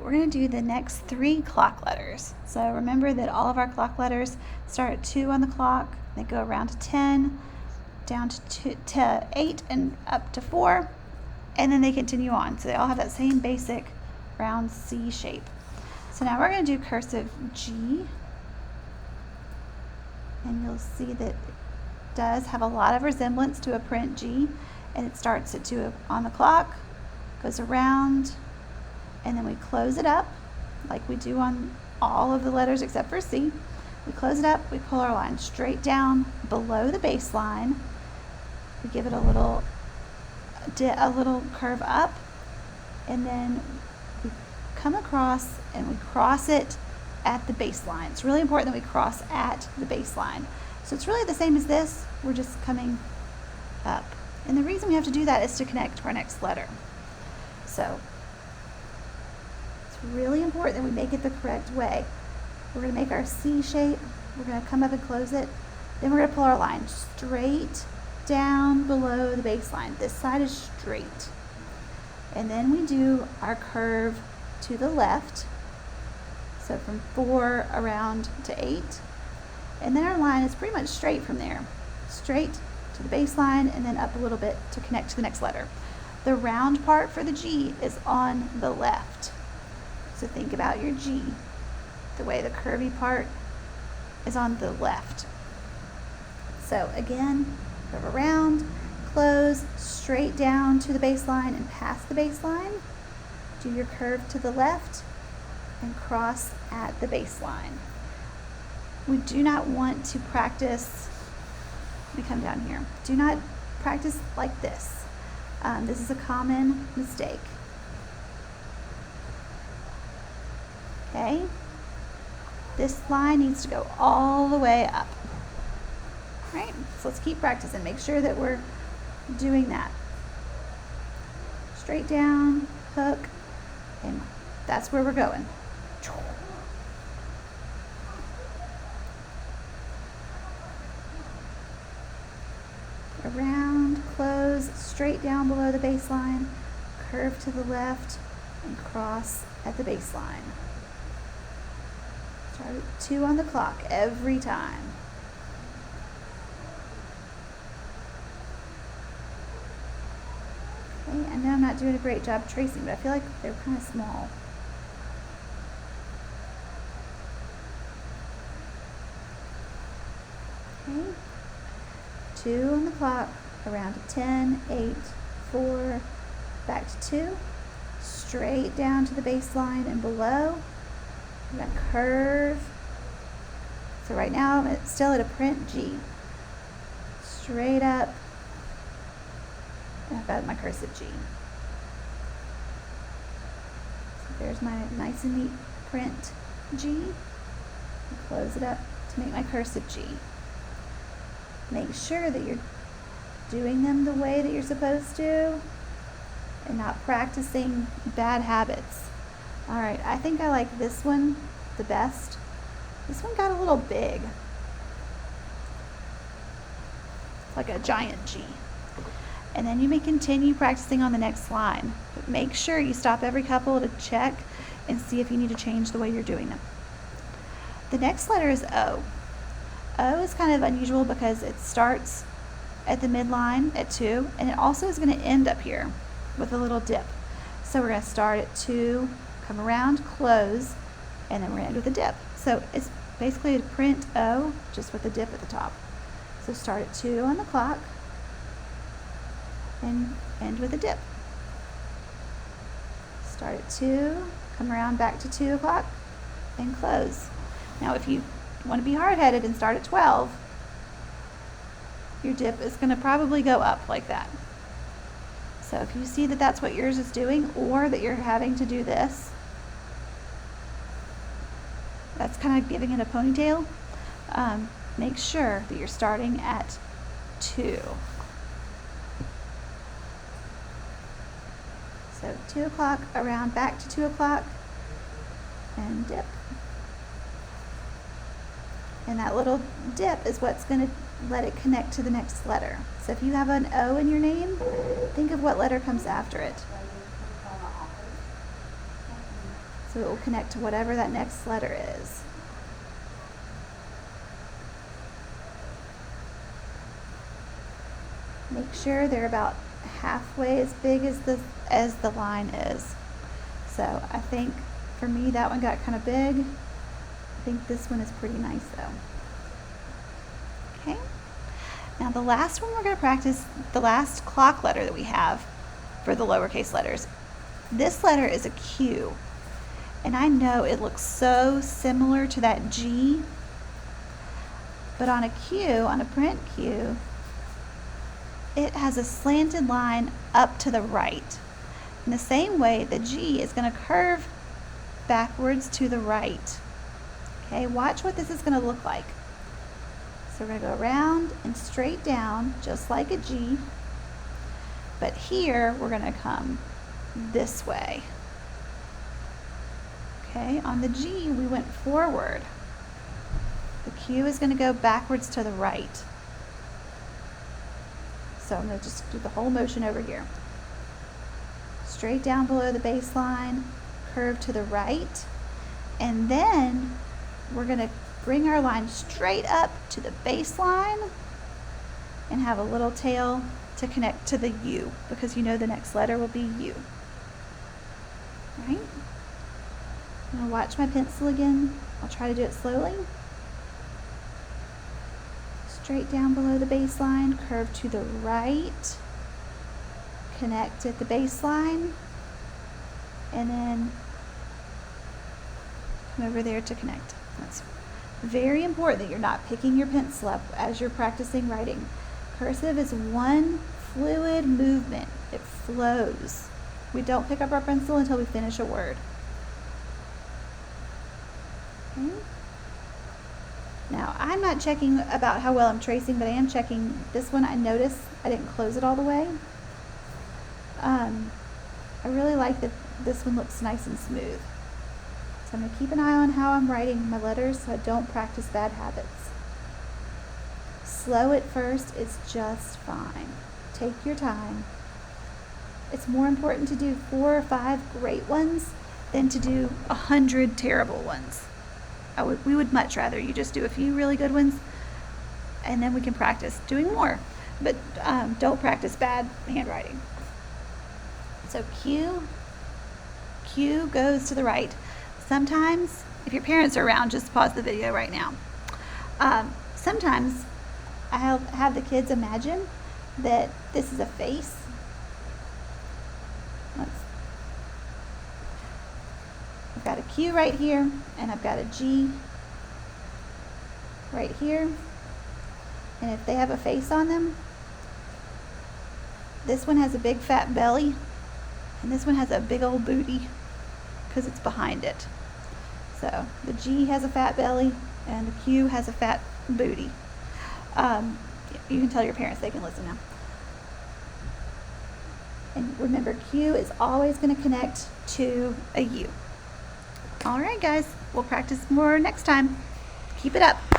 we're going to do the next 3 clock letters. So remember that all of our clock letters start at 2 on the clock, they go around to 10, down to 8 and up to 4, and then they continue on. So they all have that same basic round C shape. So now we're going to do cursive G, and you'll see that it does have a lot of resemblance to a print G, and it starts at 2 on the clock, goes around, and then we close it up like we do on all of the letters except for C. We close it up, we pull our line straight down below the baseline, we give it a little curve up, and then we come across and we cross it at the baseline. It's really important that we cross at the baseline. So it's really the same as this, we're just coming up. And the reason we have to do that is to connect to our next letter. So it's really important that we make it the correct way. We're going to make our C shape, we're going to come up and close it, then we're going to pull our line straight down below the baseline. This side is straight. And then we do our curve to the left, so from 4 around to 8. And then our line is pretty much straight from there, straight to the baseline and then up a little bit to connect to the next letter. The round part for the G is on the left. So think about your G, the way the curvy part is on the left. So again, curve around, close, straight down to the baseline and past the baseline. Do your curve to the left and cross at the baseline. We do not want to practice, let me come down here. Do not practice like this. This is a common mistake. Okay? This line needs to go all the way up. Right? So let's keep practicing. Make sure that we're doing that. Straight down, hook, and that's where we're going. Around, close, straight down below the baseline, curve to the left, and cross at the baseline. Start at 2 on the clock every time. Okay, I know I'm not doing a great job tracing, but I feel like they're kind of small. Okay. 2 on the clock, around to 10, 8, 4, back to 2, straight down to the baseline and below. I'm going to curve. So right now I'm still at a print G. Straight up. And I've got my cursive G. So there's my nice and neat print G. And close it up to make my cursive G. Make sure that you're doing them the way that you're supposed to and not practicing bad habits. All right, I think I like this one the best. This one got a little big. It's like a giant G. And then you may continue practicing on the next line, but make sure you stop every couple to check and see if you need to change the way you're doing them. The next letter is O. O is kind of unusual because it starts at the midline at 2, and it also is going to end up here with a little dip. So we're going to start at 2, come around, close, and then we're going to end with a dip. So it's basically a print O, just with a dip at the top. So start at 2 on the clock, and end with a dip. Start at 2, come around back to 2 o'clock, and close. Now if you want to be hard-headed and start at 12, your dip is going to probably go up like that. So if you see that that's what yours is doing, or that you're having to do this, that's kind of giving it a ponytail, make sure that you're starting at 2. So 2 o'clock, around back to 2 o'clock, and dip. And that little dip is what's going to let it connect to the next letter. So if you have an O in your name, think of what letter comes after it. So it will connect to whatever that next letter is. Make sure they're about halfway as big as the line is. So I think for me that one got kind of big. I think this one is pretty nice though. Okay. Now the last one we're going to practice, the last clock letter that we have for the lowercase letters. This letter is a Q. And I know it looks so similar to that G, but on a Q, on a print Q, it has a slanted line up to the right. In the same way, the G is going to curve backwards to the right. Okay, watch what this is going to look like. So we're going to go around and straight down, just like a G, but here we're going to come this way. Okay, on the G, we went forward. The Q is going to go backwards to the right. So I'm going to just do the whole motion over here. Straight down below the baseline, curve to the right, and then we're going to bring our line straight up to the baseline and have a little tail to connect to the U, because you know the next letter will be U. Right? I'm going to watch my pencil again. I'll try to do it slowly. Straight down below the baseline, curve to the right, connect at the baseline, and then come over there to connect. That's very important that you're not picking your pencil up as you're practicing writing. Cursive is one fluid movement. It flows. We don't pick up our pencil until we finish a word. Okay. Now, I'm not checking about how well I'm tracing, but I am checking this one. I noticed I didn't close it all the way. I really like that this one looks nice and smooth. So I'm going to keep an eye on how I'm writing my letters so I don't practice bad habits. Slow at first is just fine. Take your time. It's more important to do 4 or 5 great ones than to do 100 terrible ones. We would much rather you just do a few really good ones, and then we can practice doing more. But don't practice bad handwriting. So Q goes to the right. Sometimes, if your parents are around, just pause the video right now. Sometimes I'll have the kids imagine that this is a face. I've got a Q right here, and I've got a G right here. And if they have a face on them, this one has a big fat belly, and this one has a big old booty because it's behind it. So the G has a fat belly, and the Q has a fat booty. You can tell your parents, they can listen now. And remember, Q is always going to connect to a U. All right, guys, we'll practice more next time. Keep it up.